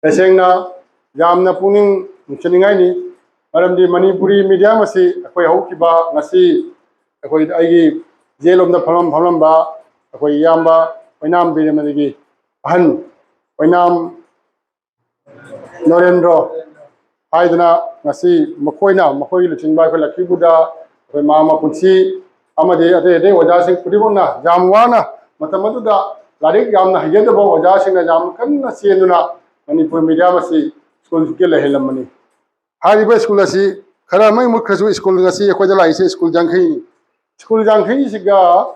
Tashengna Yamna Puning Chiningani, Maramdi Manipuri Mediamasi, Akoi Hokiba, Nasi, Akoi Agi, Jelum the Palamba, Akoi Yamba, Winam Bidamadigi, Han, Winam Norendro, Haidana, Nasi, Makoina, Makoi, Chinba, Lakibuda, Mama Punsi, Amade, Ade, Wajasing Puribuna, Jamwana, Matamaduda, Ladik Yamna, Yedabo, Wajasing, Jam, Sienuna, Manipur Mediamasi, School Killa Hilamani. Hariba School Asi, Karamai Mukasu School Nasi, Kodala is School Janki. School Janki Siga,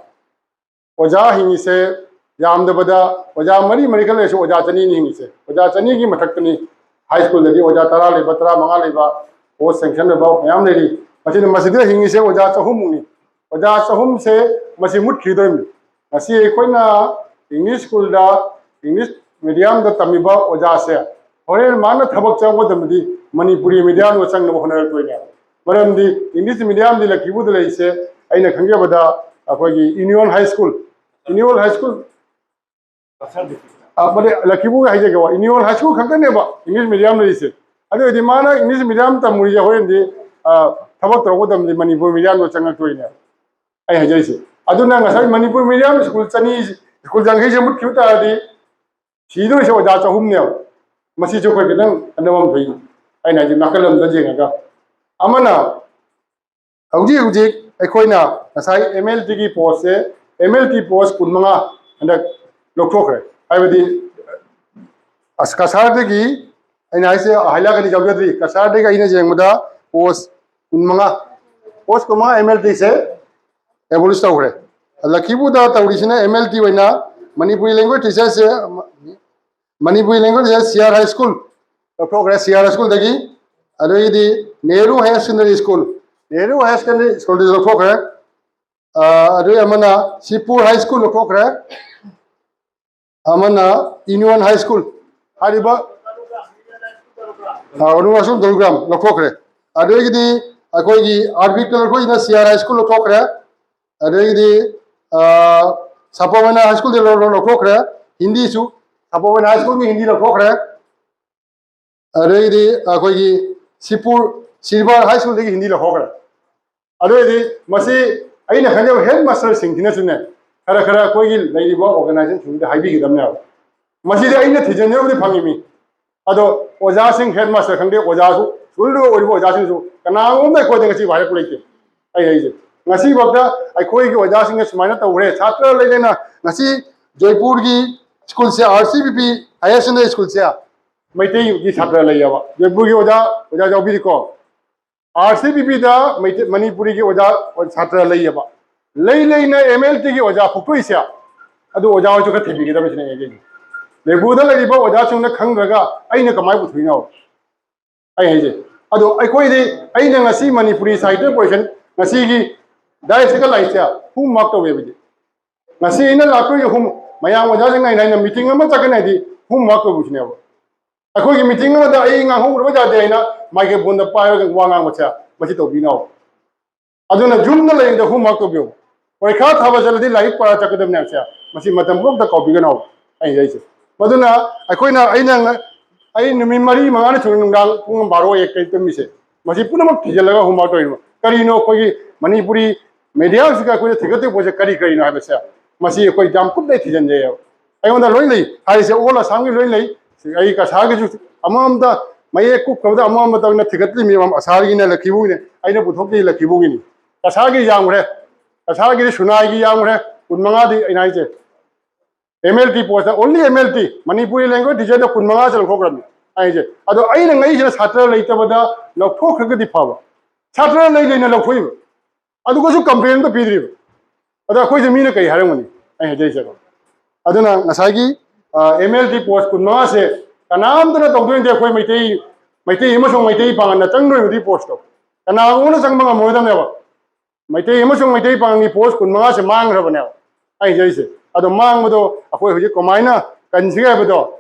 Wajahi say, Yam the Bada, Wajamari, Medical, Wajatani, say, Wajatani, Matakani, High School, the Wajatara, Batra, Mangaliba, post sanction about Yam lady. But in the Masida, he say, Wajata Humuni. Wajata Hum say, Masimut Kidam. Nasi Equina, English School da, English medium the Tamiba, Wajasa. Or Mana Tabaka with the Manipuri medium was sang of Honor Twina. But the English medium, the Lakibu, say, I know Kangabada, Union High School. Union High School. But Lakibu Hajaka, Union High School, Kanganeba, English medium, they say. Other the Mana, English medium, Tamuja, when the Tabaka with them, the Manipur medium was sang of Twina. I had said. Aduna ngasai Manipur medium school Chinese school jang hije mut kyuta di sido so da cha humne masi jo ko gedang andamam thoi aina ji nakalam da jenga ga amana hauji aikoina ngasai MLT ki post se MLT post kunmanga anda lokthokre aibadi kasar de gi aina ise haila kali jawdri kasar de ga ina jengmada post kunmanga post kuma MLT se Evolution over. Lakibu da Taurishina MLT Wena, Manipuri language teachers, Manipuri language is CR High School. The progress CR School Dagi, the Nehru Higher Secondary School. Nehru Higher Secondary School is a program. Amana, Sipur High School of program. Amana, Union High School. Hariba Unuasun Program, the program. Adegi, Akogi, arbitral CR High School of program. Adegi Sapavana High School de Lokokra, Hindi su, Sapavana High School Hindi Lokokra, Adegi Akogi Sipur Silver High School de Hindi Lokokra. Adegi Masi Aina Hanya Headmaster Singhinasune, Karakara Kogi, Ladybug organization to the Hibi them now. Masi Aina Tijan of the Pangimi. Ado Wazasing Headmaster Kande Wazasu, Sulu or Wazasu, and now on the coding as if I played it. I hate it. Nasi Bagda, I call you Wajasing as Manata Ure, Satra Lena, Nasi, Joypurgi, school say RCBP, Ayasana school say, Maiti, this Satra Layava, Joypurgi Oda, Oda RCBP da, Manipuri Oda, or Satra Layava. Layna MLT Oja Pupuisia, Ado Oja to get again. The Buddha Ladiba Oja the Kangaga, I know my between now. I hate it. Ado I call it, I never see Manipuri side person, Nasigi. Diaspora Lightia, who marked away with it. Nasi in a laco, whom Maya was having a meeting of Matakanadi, whom marked with never. I call you meeting of the Aing and who was a dana, Michael Bunda Pire and one amateur, but it will be now. I don't know, June the the whom marked of you. For I can't have a little life for a Takadam Nasha, Masimatam broke the copy now. I hate it. Madonna, I call now I know Mari Mana to borrow a cake to miss it. Masipuna Tijala whom marked you. Carino Kogi, Manipuri. Media is a good ticket was a curry in Abasa. Masi a quite damn good netizen there. I want the lonely. I say all a sangry lonely. I got Hagaju among the my cook of the among the ticket me Asagin and Lakibuni. I know Putoki Lakibuni. Asagi Yamre, Asagi Shunagi Yamre, Unmangadi in Ice. MLT was the only MLT, Manipuri language teacher the Kunmangas program. I say, although I know Asian Satra later with the Lokok power. Satra later in a Lokiv. I do complain the Pidri. Other question mean a harmony. I had Jason. Adana Nasagi, MLT post could not say, and I'm the not doing their way, my tea, emotion, my tape, and the tongue with the post. And I want to sing more than ever. My tea, emotion, my tape, and the post could not say, man, Ravanel. I Jason. At the man with a way of Comina, and Ziabado.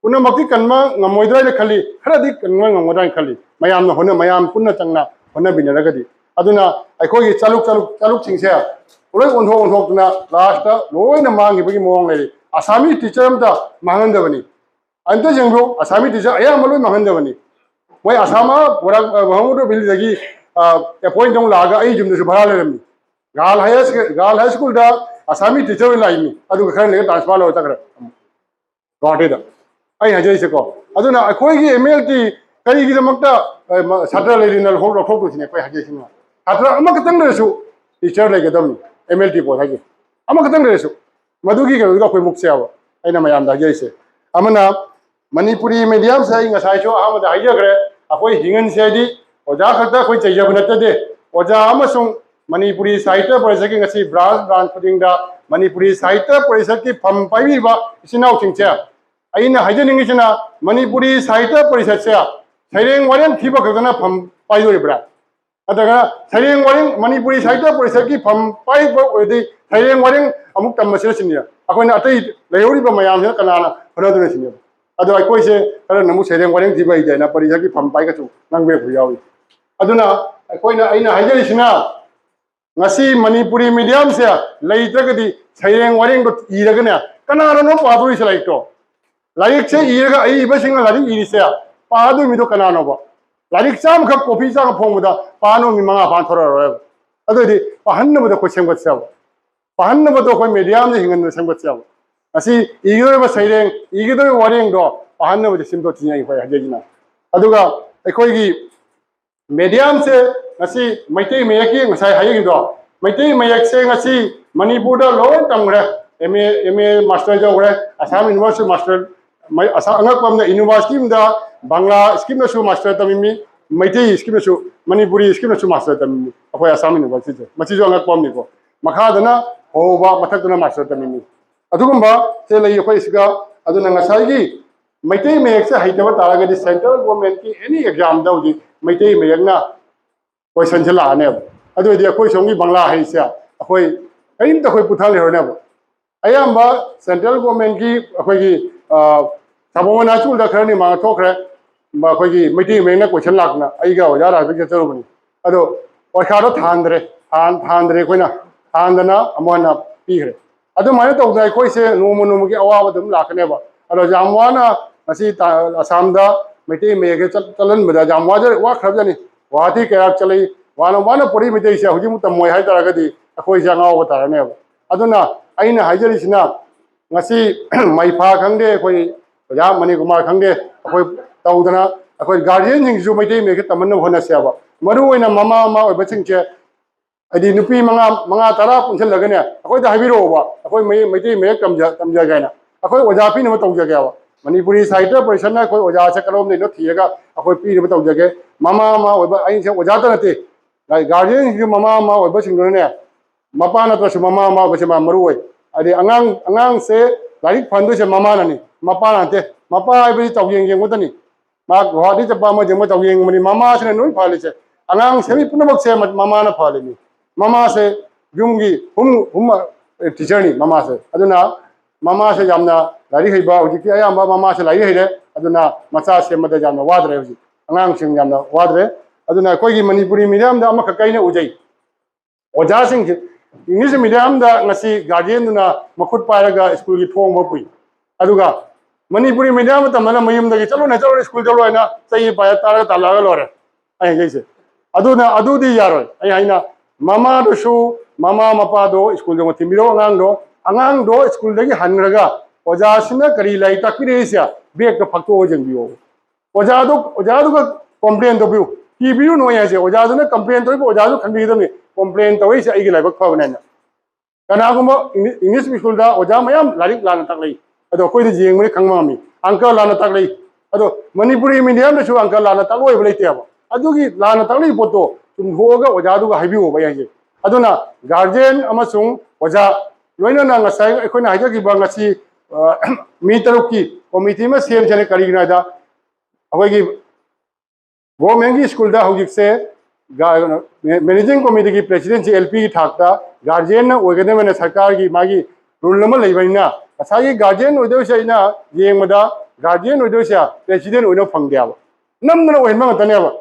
Unamaki can man, Namoidra Kali, Haradik, and Modan Kali. My am the Honor, my am Punatanga, Honor bin Ragadi. Aduna, I call it Saluk things here. Ure on home na last low in the mang giving more lady. Asami teacher the Mahanda. 안되정도 아사미 디자 아야말로 망한다더니 뭐 아사마 뭐라 방으로 빌리기 point dong laga ai jum de bhara le gal high school da asami teacher la imi adu ka khane transfer lo takra got it ai hajai se ko aduna akhoi gi mlt kai gi damakta satra le rinal hol ro thok sine kai hajai sine satra amak tang le su teacher le gadam mlt po thagi amak tang le su madu gi ga khoi muk se awa aina mayam da jai se amana manipuri medium sai nga sai cho amada haija gre akhoi hingan se di oja khata khoi chai jab natta de oja amasung manipuri sahitya parishad ki ngasi branch puding da manipuri sahitya parishad ki pham pai ba isinau singche aina hajening isina manipuri sahitya parishad se thaireng wareng thiba khagana pham pai dori bra adaga thaireng wareng manipuri sahitya parishad ki pham pai ba odi thaireng wareng amuk tam masira sinia akoina atai layori ba mayam se kanana phara sinia ado akoi se kara namu thaireng wareng thiba ide na parishad ki pham pai ka chu nangbe khu yawi aduna akoina aina hajari sina ngasi manipuri medium se laitagadi thaireng wareng do iragana kanana no paduri se laito laik se iraga ai basing lari iri se padu mi do kanana ba larik sam kha copy sa phong da pano mi manga ban thora ro adodi pahanna ba ko semgot se pahanna ba do ko medium se hingan semgot se asi igore ba thaireng igore wareng do pahanna ba simdo tinyai ko hajejina aduga akoi gi medium se ngasi maitai mayaki ngasai hayagi do maitai mayak se ngasi manipur da lo tamre ma master jogre assam university master mai asa angak pamna university da bangla scheme na su master tamimi maitai scheme na su manipuri scheme na su master tamimi akoi assam university machi jo angak pamni ko makha dana hoba mathak dana master tamimi adugumba se lai akoi siga aduna ngasai gi maitai mayak se haitaba taraga di central government ki any exam da uji maitai mayak na question se la ne adu di akoi songi bangla hai se akoi aim ta khoi puthal le ne ayamba central government ki akoi gi sabomana chul da kharani ma thokre ma akoi gi maitai mayak na question lak na ai ga oja ra bi chero bani adu ocha ro thandre koi na thandana amona pi gre adu ma to dai koi se no gi awa dum lak ne ba adu jamwana asi assam da maitai mayak chalan bada jamwa je wa khrabjani wati kaya chalai wana puri mite se huji mutam moi hai taragadi akoi janga wa tarane aduna aina haijari sina ngasi maifa khangde koi ja mani kumar khangde akoi taudana akoi guardian jing ju mite me ke tamanna hona se ba maru oina mama oi baching che adi nupi manga tara punchal lagane akoi da habiro ba akoi mite me tamja gaina akoi oja pi ne tauja ga ba manipuri sahitya parishad na koi oja se kalom ne no thiega akoi pi ne tauja ge mama oi ba ain se oja ta nate guardian ji mama oi ba sing ne mapa na to mama ba se ma maru oi adi angang se larik phandu se mama na ni mapa na te mapa ai bi tawyeng yeng wotani ma gwadi cha ba ma je ma tawyeng mani mama se ne noi phale se angang se mi punamak se mama na phale ni mama se jumgi hum teacher ni mama se aduna mama se jamna lari haiba uji ki ayamba mama se lari haide aduna macha se mada jamna wadre uji angang sing jamna wadre aduna koi gi manipuri medium da ama kakai ne ujai oja sing english medium da ngasi guardian na makut pairaga school gi thong ba pui aduga manipuri medium ta mana mayum da gi chalo school chalo na sai pa tara ta la lore ai jaise aduna adudi yaroi ai haina mama do shu mama mapa do school jo thimiro angang do school dagi hanraga oja sina kari lai takire sia bek to phakto jeng biyo oja do ka complain do biu ki biu no ya je oja do na complain to oja do khan bi do ni complain to ise ai gi lai bak pha bana na kana ko english school da oja mayam larik lana tak lai ado koi de jeng me khangma mi uncle lana tak lai ado manipuri medium da chu uncle lana tak loi blai te ba adu gi lana tak lai poto tum hoga oja do ga haibiu ba ya je aduna guardian amasung oja loina na ngasai akhona haja gi ba ngasi mi taruki committee ma sem chane kari gina da akoi gi government gi school da hojik se managing committee gi president LP gi thakta guardian na ogene mane sarkar gi magi rule nama leibaina asai guardian odo se ina yengmada guardian odo se president oino phangdia ba namna oinma ta ne ba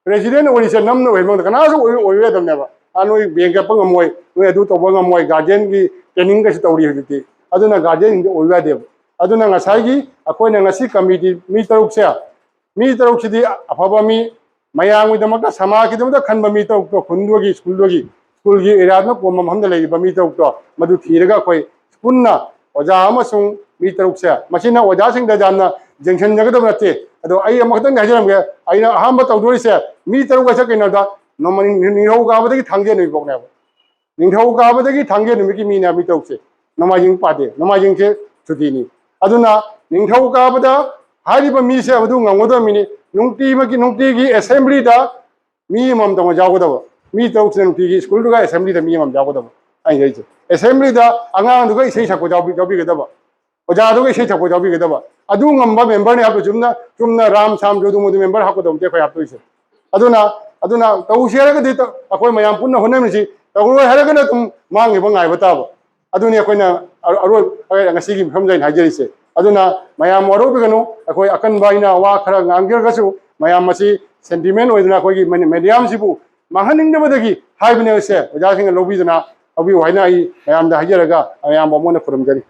president ori se namna oinma kana so oiwe dam ne ba anoi bank pa ngamoi noi adu to ba ngamoi guardian gi training ka tawri hiti aduna guardian gi oiwa de aduna ngasai aku na ngasi committee mi taruk se mi taruk sidi afaba mi mayang widamaka sama ki damda khanba mi taruk to khundugi school gi area na pomam hamda lei ba mi taruk to madu thiraga koi punna oja amasung mi taruk se machina oja sing da jamna junction jaga da nate ado ai amakta ngajaram ge aina ahamba tawdori se mi taruk ga sakena da nomani nirau ga badagi thangje nei bokna nirau ga badagi thangje nei ki mi na mi taruk se namajing pade namajing se chutini aduna ningthau ka bada hariba mi se adu ngangoda mini nungti gi assembly da mi mam da jago da mi tau sen ti gi school ga assembly da mi mam jago da ai gai assembly da anga du ga sei sakko jabi ga da ba oja du ga sei sakko jabi ga da ba adu ngamba member ne habu jumna ram sam jodu modu member hakko da te khoi hap toise aduna tau share ga de ta akoi mayam punna honai mi si tau hare ga na tum mangi ba ngai ba ta ba aduni akoina aro ngasi gi famjain hajeri se aduna mayam aro biganu akoi akan baina wa khara ngangger gasu mayam masi sentiment oiduna koi gi medium sibu mahaning de badagi haibne se oja singa lobi duna abi waina ai mayam da hajeraga mayam bomona kurum jari